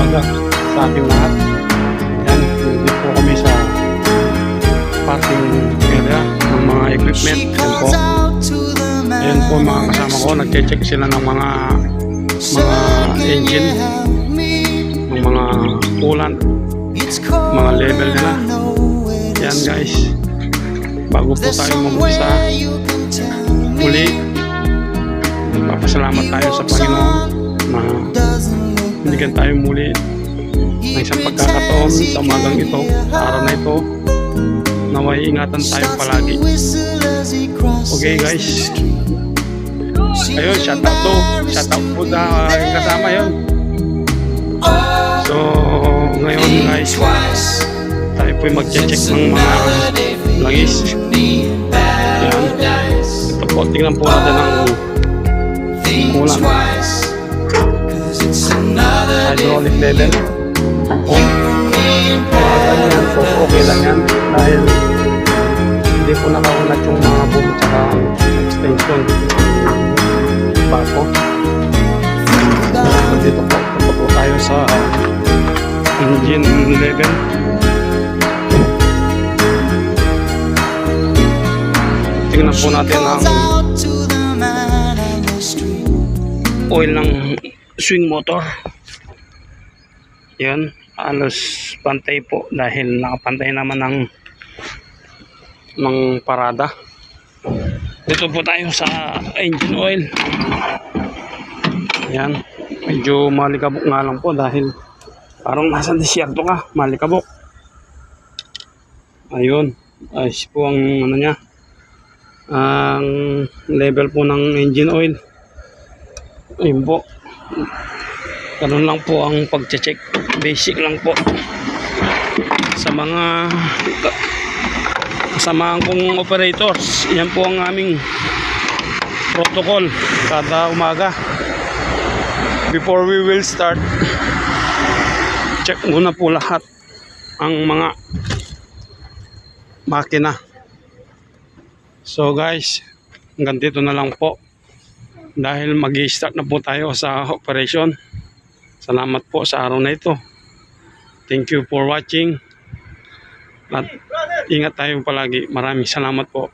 umaga sa ating lahat. Yan, hindi po kami sa parking area ng mga equipment. Yan po. Ayan po mga kasama ko, nag-check sila ng mga engine, ng mga coolant, mga level nila. Yan guys, bago po tayo mag-umpisa muli, nagpapasalamat tayo sa Panginoon na binigyan tayo muli ng isang pagkakataon sa umagang ito, sa araw na ito. Naway ingatan tayo palagi. Okay guys, ayun, shout out po na kasama yun. So ngayon guys, tayo po mag-check ng mga langis. Yan, ito po, tingnan po natin ang kulang hydraulic level. So okay lang yan dahil hindi po nakaunat yung mga boom tsaka extension bago. Dito po tayo sa engine level. Tingnan po natin ang oil ng swing motor. Yan, halos pantay po dahil nakapantay naman ng parada. Dito po tayo sa engine oil. Yan, medyo malikabok nga lang po dahil parang nasa disyerto ka, malikabok. Ayun, ayos po ang ano niya, ang level po ng engine oil. Ayun po, ganun lang po ang pag-check, basic lang po sa mga kasamahan kong operators. Yan po ang aming protocol kada umaga. Before we will start, check muna po lahat ang mga makina. So guys, hanggang dito na lang po dahil mag-i-start na po tayo sa operation. Salamat po sa araw na ito. Thank you for watching. At ingat tayo palagi. Maraming salamat po.